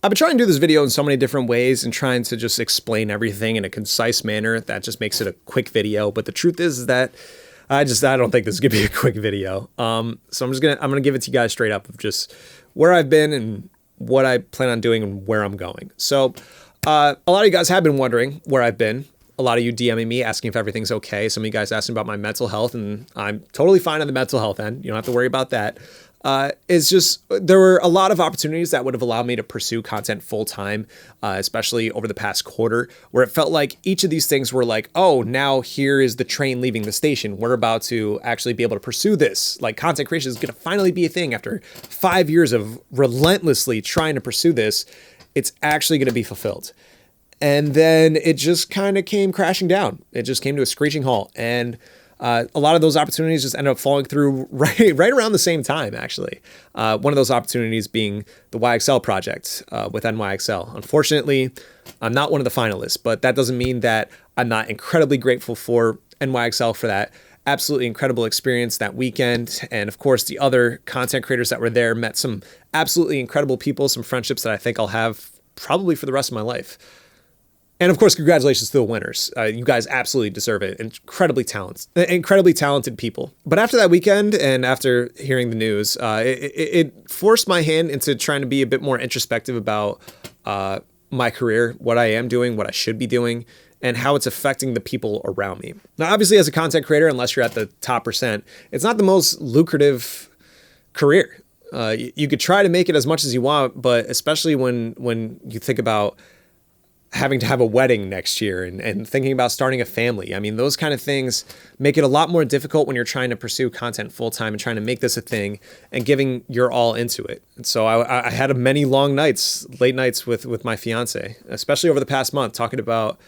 I've been trying to do this video in so many different ways and trying to just explain everything in a concise manner that just makes it a quick video. But the truth is that I don't think this is gonna be a quick video. So I'm gonna give it to you guys straight up of just where I've been and what I plan on doing and where I'm going. So a lot of you guys have been wondering where I've been. A lot of you DMing me asking if everything's okay. Some of you guys asking about my mental health, and I'm totally fine on the mental health end. You don't have to worry about that. It's just, there were a lot of opportunities that would have allowed me to pursue content full time, especially over the past quarter, where it felt like each of these things were like, oh, now here is the train leaving the station. We're about to actually be able to pursue this. Like, content creation is going to finally be a thing after 5 years of relentlessly trying to pursue this. It's actually going to be fulfilled. And then it just kind of came crashing down. It just came to a screeching halt. And a lot of those opportunities just ended up falling through right around the same time, actually. One of those opportunities being the YXL project with NYXL. Unfortunately, I'm not one of the finalists, but that doesn't mean that I'm not incredibly grateful for NYXL for that absolutely incredible experience that weekend. And of course, the other content creators that were there, met some absolutely incredible people, some friendships that I think I'll have probably for the rest of my life. And of course, congratulations to the winners. You guys absolutely deserve it. Incredibly talented people. But after that weekend and after hearing the news, it forced my hand into trying to be a bit more introspective about my career, what I am doing, what I should be doing, and how it's affecting the people around me. Now, obviously, as a content creator, unless you're at the top percent, it's not the most lucrative career. You could try to make it as much as you want, but especially when you think about having to have a wedding next year and thinking about starting a family. I mean, those kind of things make it a lot more difficult when you're trying to pursue content full time and trying to make this a thing and giving your all into it. And so I had many long nights, late nights with my fiance, especially over the past month, talking about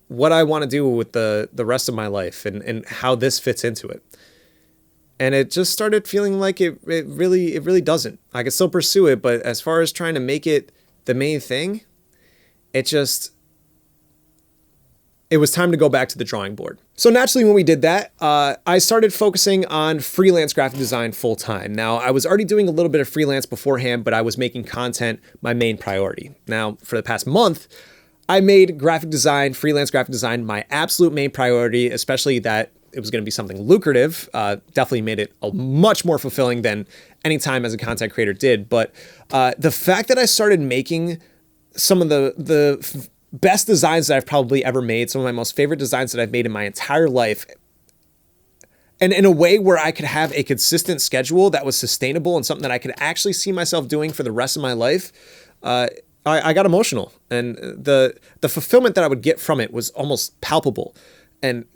what I want to do with the rest of my life and how this fits into it. And it just started feeling like it really doesn't. I could still pursue it, but as far as trying to make it the main thing, it was time to go back to the drawing board. So naturally, when we did that, I started focusing on freelance graphic design full time. Now, I was already doing a little bit of freelance beforehand, but I was making content my main priority. Now, for the past month, I made freelance graphic design my absolute main priority, especially that it was going to be something lucrative. Definitely made it much more fulfilling than any time as a content creator did. But the fact that I started making some of the best designs that I've probably ever made, some of my most favorite designs that I've made in my entire life, and in a way where I could have a consistent schedule that was sustainable and something that I could actually see myself doing for the rest of my life, I got emotional. And the fulfillment that I would get from it was almost palpable. And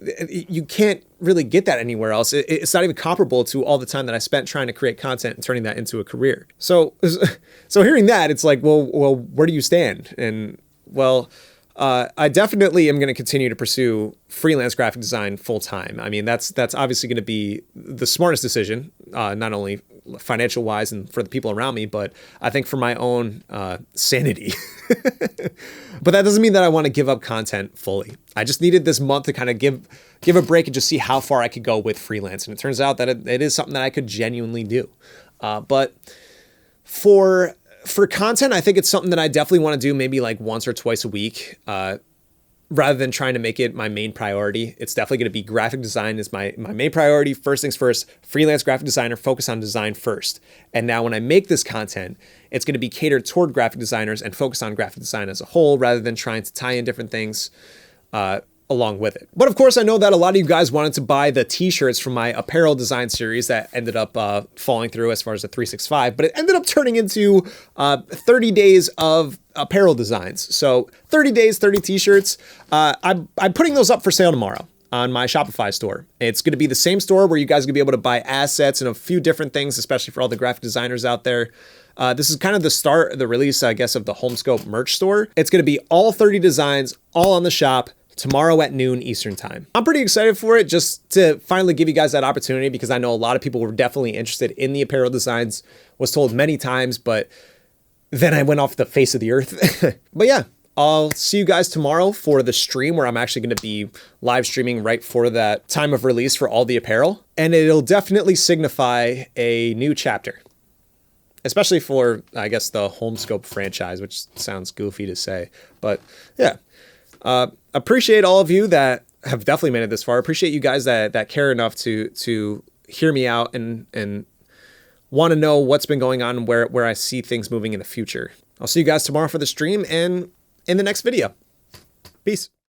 you can't really get that anywhere else. It's not even comparable to all the time that I spent trying to create content and turning that into a career. So hearing that, it's like, well, where do you stand? And well, I definitely am going to continue to pursue freelance graphic design full time. I mean, that's obviously going to be the smartest decision, not only financial wise and for the people around me, but I think for my own sanity. But that doesn't mean that I want to give up content fully. I just needed this month to kind of give a break and just see how far I could go with freelance. And it turns out that it is something that I could genuinely do. But for content, I think it's something that I definitely want to do maybe like once or twice a week, rather than trying to make it my main priority. It's definitely going to be graphic design is my main priority. First things first, freelance graphic designer, focus on design first. And now when I make this content, it's going to be catered toward graphic designers and focus on graphic design as a whole, rather than trying to tie in different things along with it. But of course, I know that a lot of you guys wanted to buy the t-shirts from my apparel design series that ended up falling through as far as the 365, but it ended up turning into 30 days of apparel designs. So 30 days, 30 t-shirts. I'm putting those up for sale tomorrow on my Shopify store. It's going to be the same store where you guys are going to be able to buy assets and a few different things, especially for all the graphic designers out there. This is kind of the release, I guess, of the Homescope merch store. It's going to be all 30 designs, all on the shop, tomorrow at noon Eastern time. I'm pretty excited for it, just to finally give you guys that opportunity, because I know a lot of people were definitely interested in the apparel designs, was told many times, but then I went off the face of the earth. But yeah, I'll see you guys tomorrow for the stream where I'm actually going to be live streaming right for that time of release for all the apparel. And it'll definitely signify a new chapter. especially for, I guess, the Homescope franchise, which sounds goofy to say. But yeah, appreciate all of you that have definitely made it this far. Appreciate you guys that care enough to hear me out and want to know what's been going on and where I see things moving in the future. I'll see you guys tomorrow for the stream and in the next video. Peace.